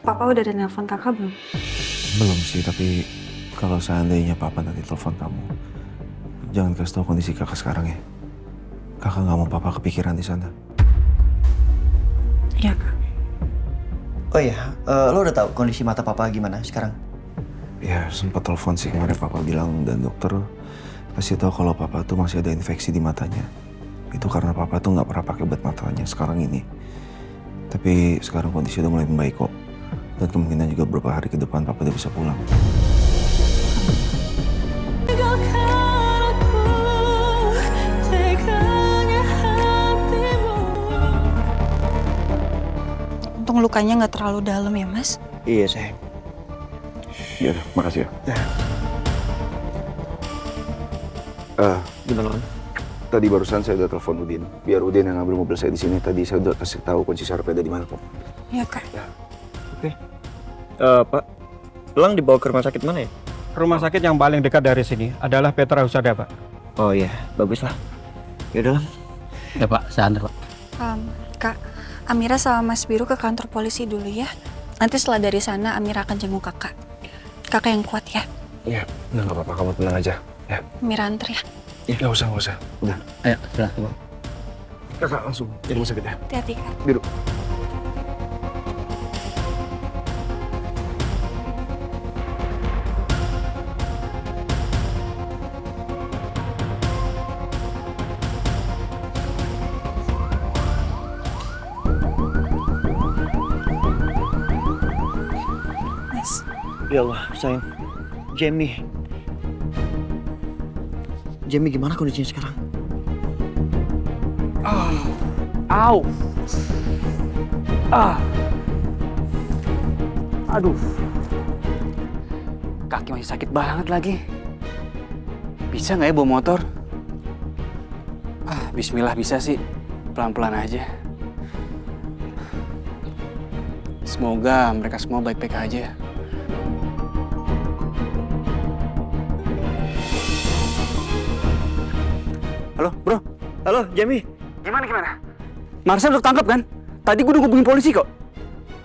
Papa udah ada nelpon kakak belum? Belum sih, tapi kalau seandainya papa nanti telepon kamu, jangan kasih tahu kondisi kakak sekarang ya. Kakak nggak mau papa kepikiran di sana. Iya kak. Oh iya, lo udah tahu kondisi mata papa gimana sekarang? Ya sempat telepon sih kemarin papa bilang, dan dokter kasih tahu kalau papa tuh masih ada infeksi di matanya. Itu karena papa tuh nggak pernah pakai obat matanya sekarang ini. Tapi sekarang kondisi udah mulai membaik kok. Dan kemungkinan juga beberapa hari ke depan papa udah bisa pulang. Untung lukanya nggak terlalu dalam ya mas. Iya sayang. Ya udah, makasih ya. Gimana? Tadi barusan saya udah telepon Udin. Biar Udin yang ngambil mobil saya di sini. Tadi saya udah kasih tahu kunci sarpeda di mana kok. Iya kak. Oke. Pak, Elang dibawa ke rumah sakit mana ya? Rumah sakit yang paling dekat dari sini adalah Petra Husada, Pak. Oh iya, bagus lah. Yaudah Lang. Ya Pak, saya antar Pak. Kak, Amira sama Mas Biru ke kantor polisi dulu ya. Nanti setelah dari sana Amira akan jenguk kakak. Kakak yang kuat ya. Iya, nggak apa-apa. Kamu tenang aja. Ya. Amira antar ya. Nggak usah. Udah. Ayo, silahkan Pak. Kakak langsung di rumah sakit ya. Hati-hati kak. Biru. Mas, Ya Allah, sayang. Jamie gimana kondisinya sekarang? Au! Aduh. Kaki masih sakit banget lagi. Bisa nggak ya bawa motor? Bismillah bisa sih. Pelan-pelan aja. Semoga mereka semua baik-baik aja. Halo, bro. Halo, Jamie. Gimana? Marcel udah ketangkep kan? Tadi gue udah hubungin polisi kok.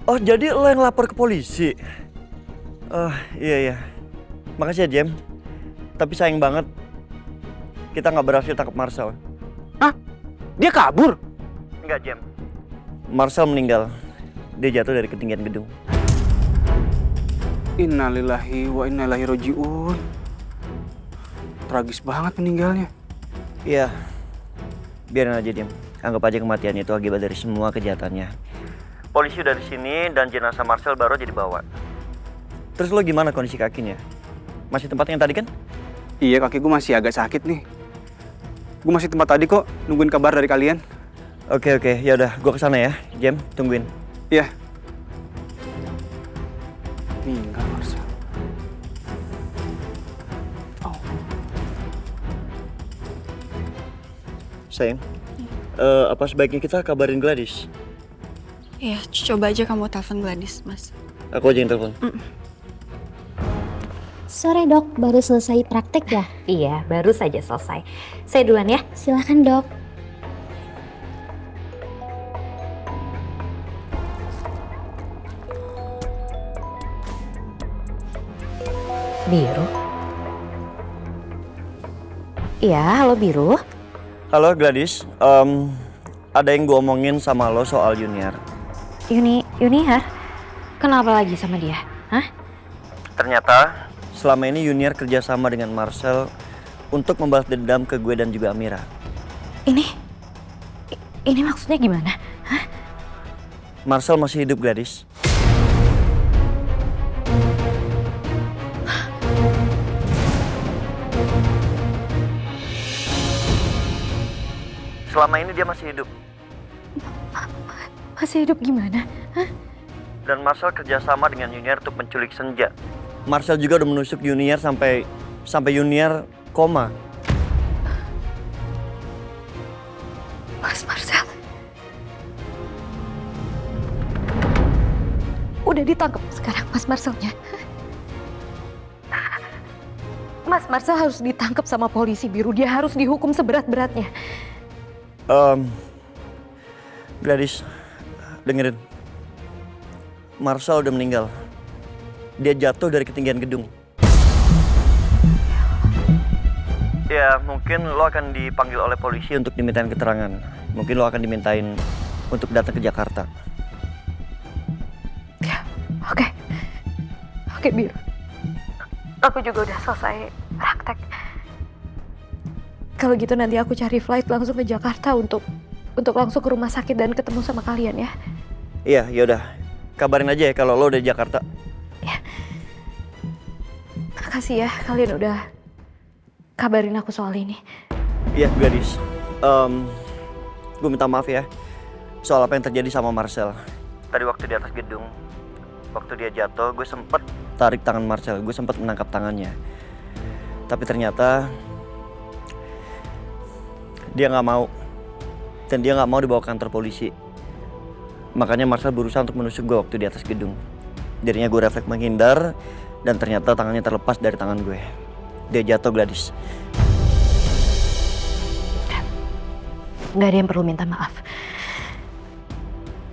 Oh, jadi lo yang lapor ke polisi? Oh, iya. Makasih ya, Jam. Tapi sayang banget, kita nggak berhasil tangkap Marcel. Hah? Dia kabur? Enggak, Jam. Marcel meninggal. Dia jatuh dari ketinggian gedung. Innalillahi wa inna ilaihi raji'un. Tragis banget meninggalnya. Iya, biarin aja, Jam. Anggap aja kematian itu akibat dari semua kejahatannya. Polisi udah di sini dan jenazah Marcel baru aja dibawa. Terus lo gimana kondisi kakinya? Masih tempat yang tadi kan? Iya, kaki gue masih agak sakit nih. Gue masih tempat tadi kok, nungguin kabar dari kalian. Oke, ya udah, gue kesana ya, Jam. Tungguin. Iya. Meninggal Marcel. Oh. Sayang, apa sebaiknya kita kabarin Gladys? Iya, coba aja kamu telepon Gladys, Mas. Aku aja yang telepon. Sore dok, baru selesai praktek ya? Iya, baru saja selesai. Saya duluan ya. Silakan dok. Biru. Iya, halo Biru. Halo Gladys, ada yang gue omongin sama lo soal Junior. Yunihar? Kenapa lagi sama dia? Hah? Ternyata selama ini Junior kerjasama dengan Marcel untuk membalas dendam ke gue dan juga Amira. Ini maksudnya gimana? Hah? Marcel masih hidup, Gladys. Selama ini dia masih hidup. Masih hidup gimana? Hah? Dan Marcel kerjasama dengan Junior untuk menculik Senja. Marcel juga udah menusuk Junior sampai Junior koma. Mas Marcel. Udah ditangkap sekarang Mas Marcelnya. Mas Marcel harus ditangkap sama polisi Biru. Dia harus dihukum seberat-beratnya. Gladys, dengerin. Marcel udah meninggal. Dia jatuh dari ketinggian gedung. Ya, mungkin lo akan dipanggil oleh polisi untuk dimintain keterangan. Mungkin lo akan dimintain untuk datang ke Jakarta. Ya, oke. Oke, Biru. Aku juga udah selesai praktek. Kalau gitu nanti aku cari flight langsung ke Jakarta untuk langsung ke rumah sakit dan ketemu sama kalian ya. Iya, yaudah. Kabarin aja ya kalau lo udah di Jakarta. Ya. Makasih ya kalian udah kabarin aku soal ini. Iya, gadis. Gue minta maaf ya soal apa yang terjadi sama Marcel. Tadi waktu di atas gedung, waktu dia jatuh, gue sempet tarik tangan Marcel. Gue sempet menangkap tangannya. Tapi ternyata dia nggak mau. Dan dia nggak mau dibawa ke kantor polisi. Makanya Marcel berusaha untuk menusuk gue waktu di atas gedung. Jadinya gue refleks menghindar. Dan ternyata tangannya terlepas dari tangan gue. Dia jatuh, Gladys. Gak ada yang perlu minta maaf.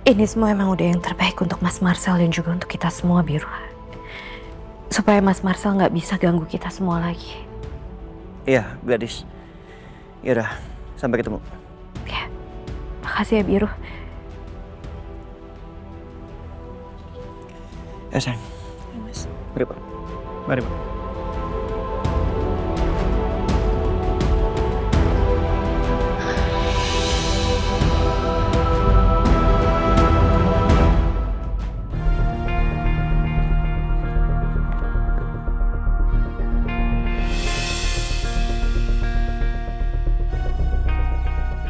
Ini semua emang udah yang terbaik untuk Mas Marcel dan juga untuk kita semua, Biru. Supaya Mas Marcel gak bisa ganggu kita semua lagi. Iya, Gladys. Yaudah, sampai ketemu. Ya, makasih ya, Biru. Sayang. Ya, Mas. Mari, Pak. Mari, Pak.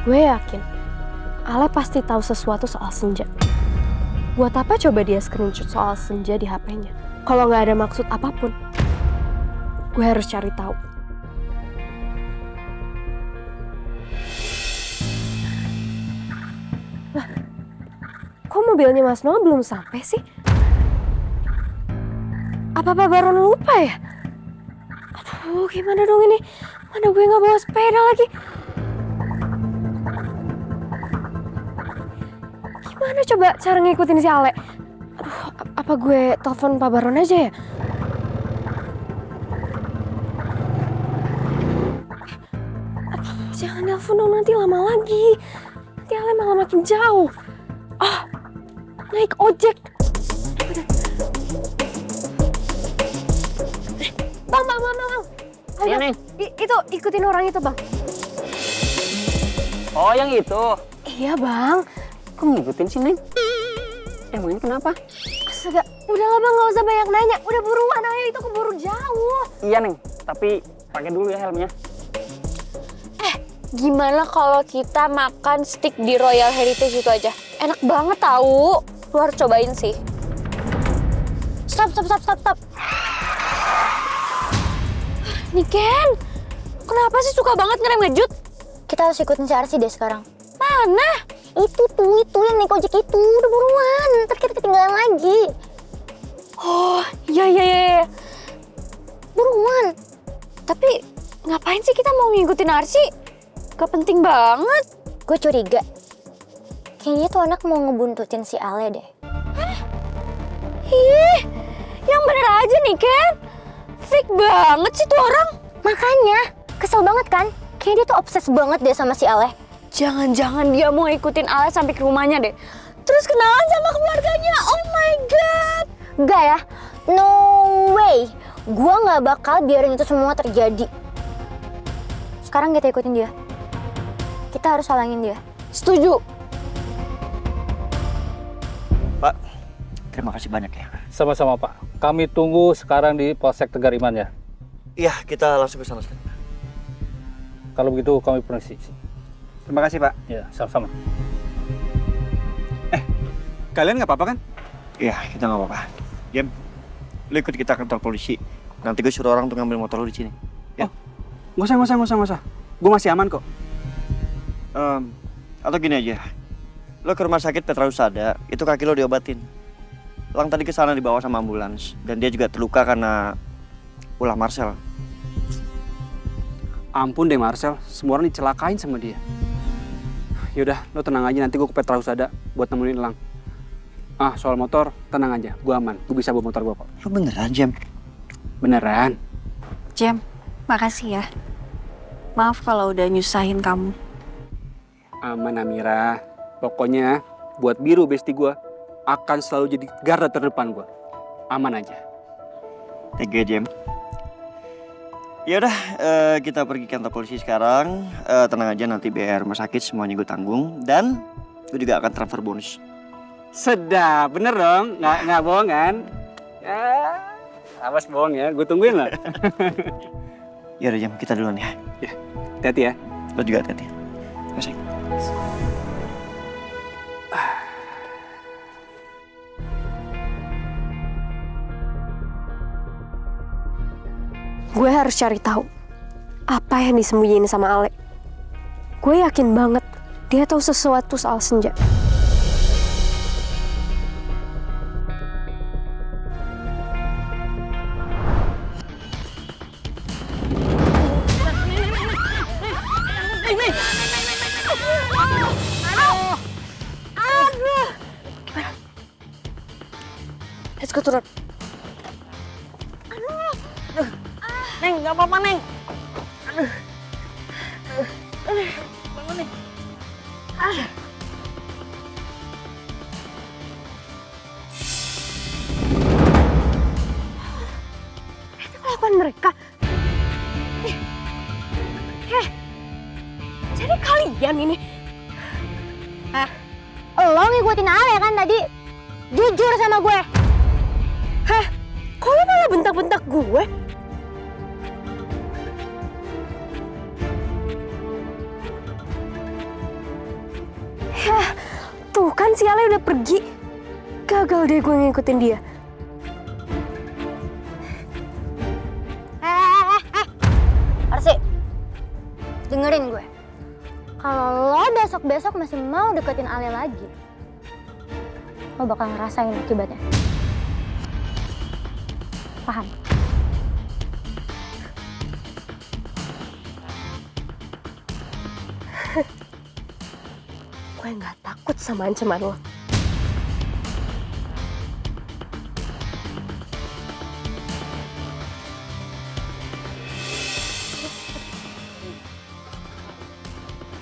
Gue yakin Ale pasti tahu sesuatu soal Senja. Buat apa coba dia screenshot soal Senja di HP-nya? Kalau nggak ada maksud apapun, gue harus cari tahu. Lah, kok mobilnya Mas Noah belum sampai sih? Apa Pak Baron lupa ya? Aduh, gimana dong ini? Mana gue nggak bawa sepeda lagi? Gimana coba cara ngikutin si Ale? Aduh, apa gue telepon Pak Baron aja ya? Aduh, jangan nelfon dong, nanti lama lagi. Nanti Ale malah makin jauh. Oh, naik ojek. Bang. Ayo, Iya, Neng. Itu, ikutin orang itu, Bang. Oh, yang itu. Iya, Bang. Kok ngikutin sih, Neng? Emangnya kenapa? Astaga, udahlah Bang, nggak usah banyak nanya. Udah buruan, ayo, itu keburu jauh. Iya, Neng. Tapi pakai dulu ya helmnya. Gimana kalau kita makan steak di Royal Heritage itu aja? Enak banget tahu. Lu harus cobain sih. Stop. Niken, kenapa sih suka banget ngerem ngejut? Kita harus ikutin si Arsi deh sekarang. Mana? Itu yang naik ojek itu. Udah buruan, ntar kita ketinggalan lagi. Oh, iya. Buruan. Tapi ngapain sih kita mau ngikutin Arsi? Gak penting banget. Gue curiga. Kayaknya tuh anak mau ngebuntutin si Ale deh. Ih, yang bener aja nih, Ken. Fake banget sih tuh orang. Makanya, kesel banget kan? Kayaknya dia tuh obses banget deh sama si Ale. Jangan-jangan dia mau ikutin Ale sampai ke rumahnya deh. Terus kenalan sama keluarganya. Oh my God. Enggak ya, no way. Gue gak bakal biarin itu semua terjadi. Sekarang kita ikutin dia. Kita harus halangin dia. Setuju. Pak, terima kasih banyak ya. Sama-sama, Pak. Kami tunggu sekarang di Polsek Tegariman ya. Iya, kita langsung ke sana. Kalau begitu kami permisi. Terima kasih, Pak. Ya, sama-sama. Kalian nggak apa-apa kan? Iya, kita nggak apa-apa. Jam, lu ikut kita ke kantor polisi. Nanti gue suruh orang untuk ngambil motor lu di sini. Ya. Nggak usah. Gue masih aman kok. Atau gini aja. Lo ke rumah sakit Petra Husada, itu kaki lo diobatin. Lang tadi ke sana dibawa sama ambulans dan dia juga terluka karena ulah Marcel. Ampun deh Marcel, semua orang dicelakain sama dia. Yaudah, lo tenang aja, nanti gue ke Petra Husada buat nemenin Elang. Soal motor, tenang aja. Gue aman. Gue bisa bawa motor gue kok. Lu beneran, Jam? Beneran. Jam, makasih ya. Maaf kalau udah nyusahin kamu. Aman, Amira. Pokoknya buat Biru bestie gue akan selalu jadi garda terdepan gue. Aman aja. Thank you, Jam. Ya udah, kita pergi kantor polisi sekarang. Tenang aja, nanti biaya rumah sakit semuanya gue tanggung. Dan gue juga akan transfer bonus. Sedap, bener dong? Nggak bohong kan? Ya, awas bohong ya. Gue tungguin lah. Ya udah, Jam, kita duluan ya. Ya, hati-hati ya. Lo juga hati-hati. Kasih. Gue harus cari tahu apa yang disembunyiin sama Ale. Gue yakin banget dia tahu sesuatu soal Senja. Let's go turun. Neng, nggak apa-apa, Neng. Bangun, Neng. Itu kelakuan mereka. Jadi kalian ini. Lo ngikutin Ale kan tadi? Jujur sama gue. Kok lo malah bentak-bentak gue? Tuh kan si Ale udah pergi. Gagal deh gue ngikutin dia. Arsi, dengerin gue. Kalau lo besok-besok masih mau deketin Ale lagi, lo bakal ngerasain akibatnya. Paham? Gue nggak takut sama ancaman lo.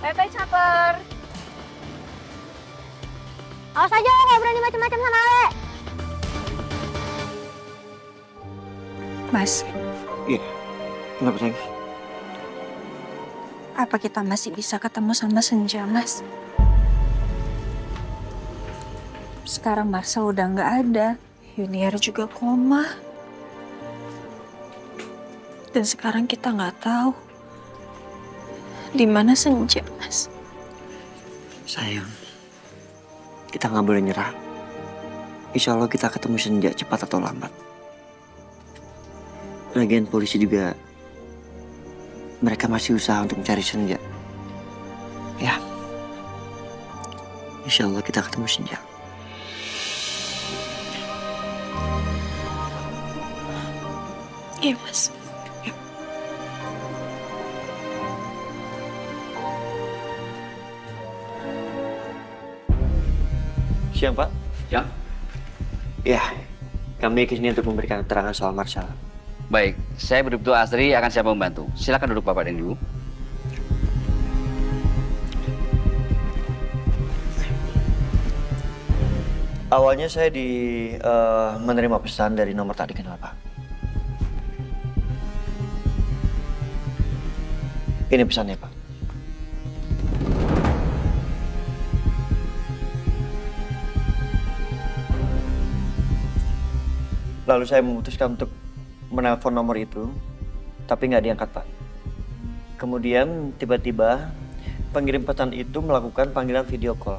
Bye-bye, Caper. Awas aja lo gak berani macam-macam sama Ale. Mas, Iya. Kenapa, sayang? apa kita masih bisa ketemu sama Senja, Mas? Sekarang Marcel udah nggak ada. Yuniar juga koma. Dan sekarang kita nggak tahu di mana Senja, Mas. Sayang, kita nggak boleh nyerah. Insya Allah kita ketemu Senja cepat atau lambat. Lagian polisi juga, mereka masih usaha untuk mencari Senja. Ya, insya Allah kita ketemu Senja. Iya, Mas. Siang, Pak. Ya, Ya, kami kesini untuk memberikan keterangan soal Marcel. baik. Saya Bribtu Asri akan siap membantu. Silakan duduk Bapak dan Ibu. Awalnya saya menerima pesan dari nomor tak dikenal, Pak. Ini pesannya, Pak. Lalu saya memutuskan untuk menelpon nomor itu, tapi nggak diangkat, Pak. Kemudian tiba-tiba pengirim pesan itu melakukan panggilan video call.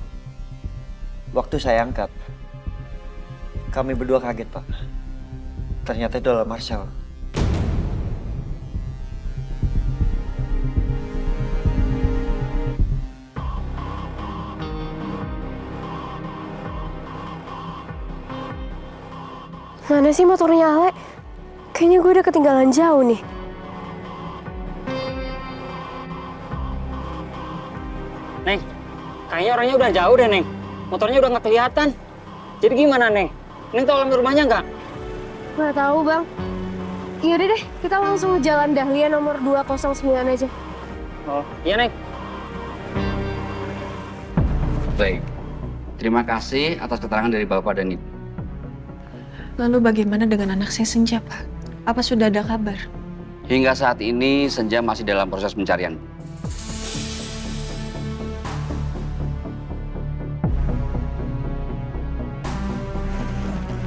Waktu saya angkat, kami berdua kaget, Pak. Ternyata itu adalah Marcel. Mana sih motornya Ale? Kayaknya gue udah ketinggalan jauh nih. Neng, kayaknya orangnya udah jauh deh, Neng. Motornya udah nggak kelihatan. Jadi gimana, Neng? Neng tahu alamat rumahnya nggak? Nggak tahu, Bang. Yaudah deh, kita langsung jalan Dahlia nomor 209 aja. Oh, iya, Neng. Baik. Terima kasih atas keterangan dari Bapak dan Ibu. Lalu bagaimana dengan anak saya Senja, Pak? Apa sudah ada kabar? Hingga saat ini Senja masih dalam proses pencarian.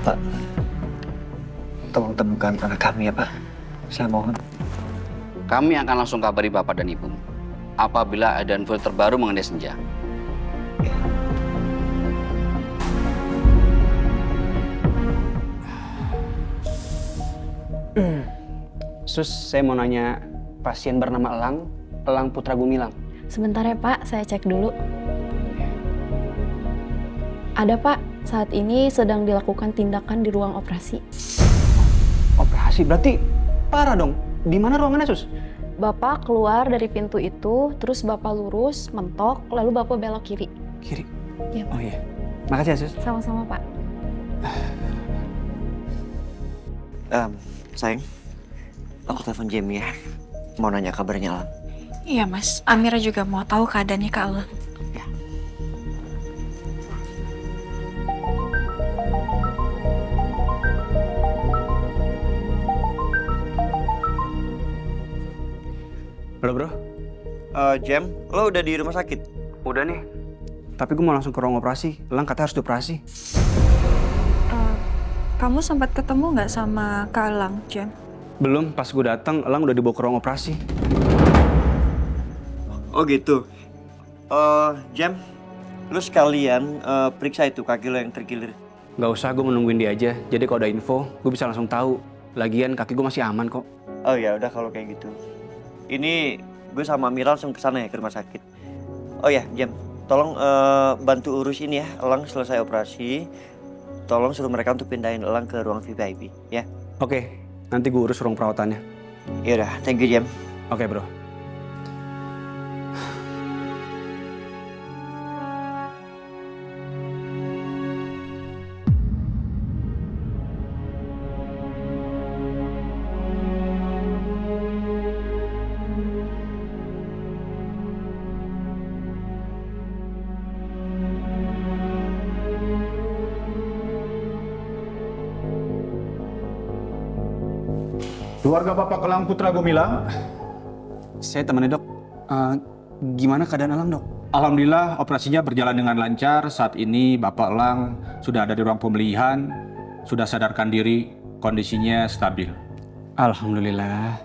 Pak, tolong temukan anak kami ya Pak. Saya mohon. Kami akan langsung kabari Bapak dan Ibu apabila ada info terbaru mengenai Senja. Sus, saya mau nanya pasien bernama Elang Putra Gumilang. Sebentar ya Pak, saya cek dulu. Ada Pak, saat ini sedang dilakukan tindakan di ruang operasi. Operasi? Berarti parah dong. Di mana ruangannya, Sus? Bapak keluar dari pintu itu, terus Bapak lurus, mentok, lalu Bapak belok kiri. Kiri? Iya, Pak. Oh iya. Makasih ya, Sus. Sama-sama Pak. Sayang, aku telepon Jamie ya. Mau nanya kabarnya Alang. Iya, Mas. Amira juga mau tahu keadaannya Kak Alang. Ya. Halo, Bro. Jam, lo udah di rumah sakit? Udah nih. Tapi gue mau langsung ke ruang operasi. Elang katanya harus dioperasi. Kamu sempat ketemu nggak sama Kak Alang, Jam? Belum, pas gue datang, Elang udah dibawa ke ruang operasi. Oh gitu. Jam, lu sekalian periksa itu kaki lo yang terkilir. Gak usah, gue menungguin dia aja. Jadi kalau ada info, gue bisa langsung tahu. Lagian kaki gue masih aman kok. Oh ya udah kalau kayak gitu. Ini gue sama Mira langsung ke sana ya, ke rumah sakit. Oh ya, Jam, tolong bantu urus ini ya. Elang selesai operasi, tolong suruh mereka untuk pindahin Elang ke ruang VIP ya. Oke, nanti gue urus ruang perawatannya. Yaudah, thank you Jam. Oke, Bro. Keluarga Bapak Elang Putra Gumilang. Saya temannya, Dok. Gimana keadaan Elang, Dok? Alhamdulillah operasinya berjalan dengan lancar. Saat ini Bapak Elang sudah ada di ruang pemulihan, sudah sadarkan diri, kondisinya stabil. Alhamdulillah.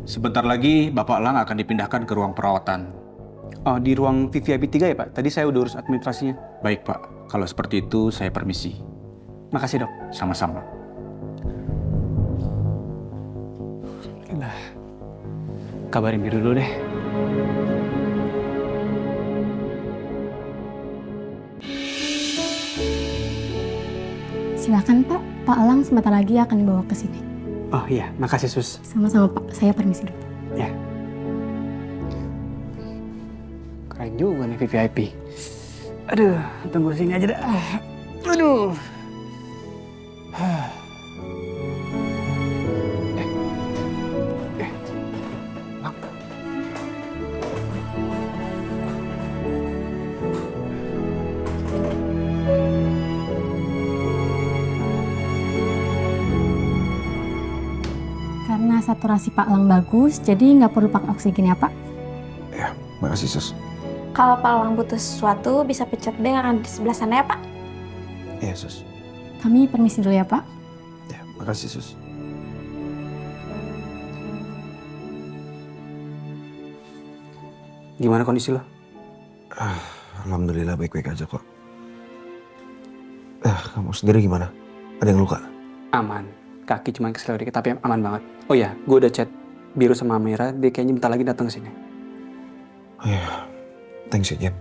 Sebentar lagi Bapak Elang akan dipindahkan ke ruang perawatan. Oh, di ruang VIP 3 ya, Pak? Tadi saya udah urus administrasinya. Baik Pak, kalau seperti itu saya permisi. Makasih, Dok. Sama-sama. Alhamdulillah. Kabarin Biru dulu deh. Silakan Pak, Pak Elang sebentar lagi akan dibawa ke sini. Oh iya, makasih Sus. Sama-sama Pak, saya permisi dulu. Ya. Keren juga nih VIP. Aduh, tunggu sini aja dah. Aduh. Karena saturasi Pak Elang bagus, jadi nggak perlu pakai oksigen ya Pak. Ya, makasih Sus. Kalau Pak Elang butuh sesuatu, bisa pencet bel yang ada di sebelah sana ya Pak. Iya Sus. Kami permisi dulu ya Pak. Ya, makasih Sus. Gimana kondisi lo? Alhamdulillah baik-baik aja kok. Kamu sendiri gimana? Ada yang luka? Aman. Kaki cuma kesel dikit, tapi aman banget. Oh ya, gue udah chat Biru sama Amira, dia kayaknya bentar lagi datang ke sini. Oh ya, thanks ya Jen.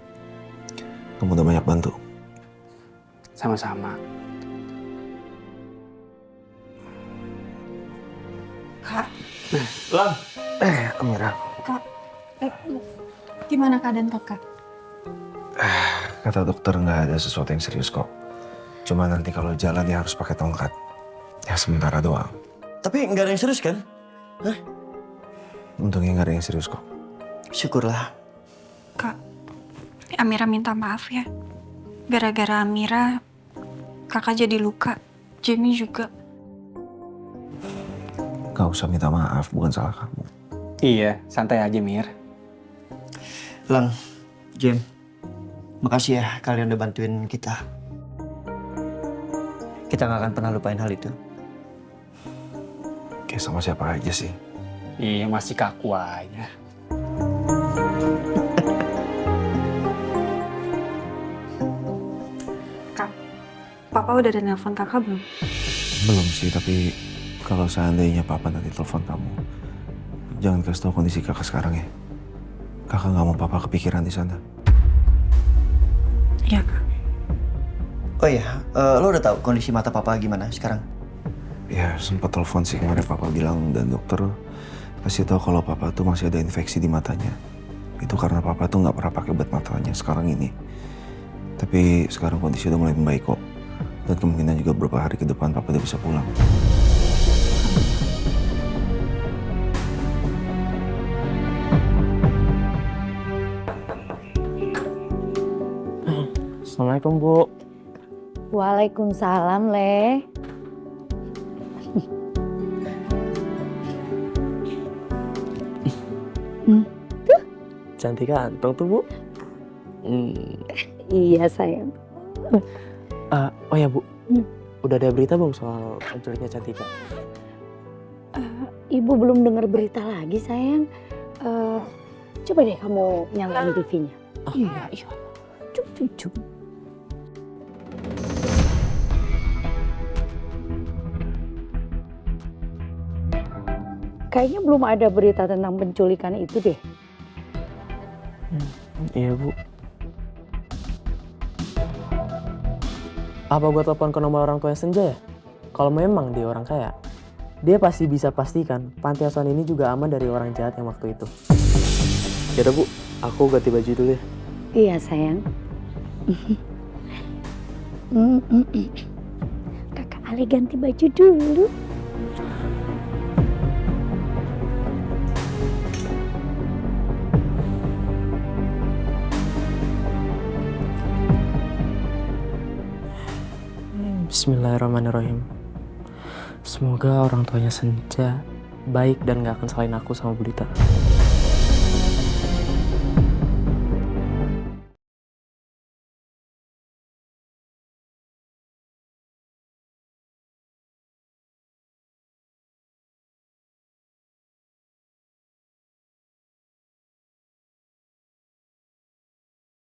Kamu udah banyak bantu. Sama-sama. Kak. Lang. Amira. Kak, gimana keadaan kakak? Kata dokter nggak ada sesuatu yang serius kok. Cuma nanti kalau jalan ya harus pakai tongkat. Ya sementara doang. Tapi nggak ada yang serius kan? Hah? Untungnya nggak ada yang serius kok. Syukurlah. Kak, Amira minta maaf ya. Gara-gara Amira, kakak jadi luka. Jamie juga. Gak usah minta maaf, bukan salah kamu. Iya, santai aja Mir. Lang, Jim, makasih ya kalian udah bantuin kita. Kita nggak akan pernah lupain hal itu. Kayak sama siapa aja sih. Iya, masih kaku aja. Kak, Papa udah ada nelpon kakak belum? Belum sih, tapi kalau seandainya papa nanti telepon kamu, jangan kasih tahu kondisi kakak sekarang ya. Kakak nggak mau papa kepikiran di sana. Iya, Kak. Oh iya, lo udah tahu kondisi mata papa gimana sekarang? Ya sempat telepon sih kemarin papa bilang, dan dokter kasih tahu kalau papa tuh masih ada infeksi di matanya. Itu karena papa tuh nggak pernah pakai obat matanya sekarang ini. Tapi sekarang kondisi udah mulai membaik kok. Dan kemungkinan juga beberapa hari ke depan papa udah bisa pulang. Assalamualaikum, Bu. Waalaikumsalam, Le. Cantik ganteng tuh, Bu. Iya, sayang. Oh ya, Bu. Udah ada berita belum soal penculiknya Cantika? Ibu belum dengar berita lagi, sayang. Coba deh kamu nyalain TV-nya. Iya. Cup. Kayaknya belum ada berita tentang penculikan itu deh. Iya, Bu. Apa gue telepon ke nomor orang tuanya Senja ya? Kalau memang dia orang kaya, dia pasti bisa pastikan panti asuhan ini juga aman dari orang jahat yang waktu itu. Yaudah, Bu, aku ganti baju dulu ya. Iya, sayang. Kakak Ale ganti baju dulu. Bismillahirrahmanirrahim. Semoga orang tuanya Senja baik dan gak akan salahin aku sama Bu Dita.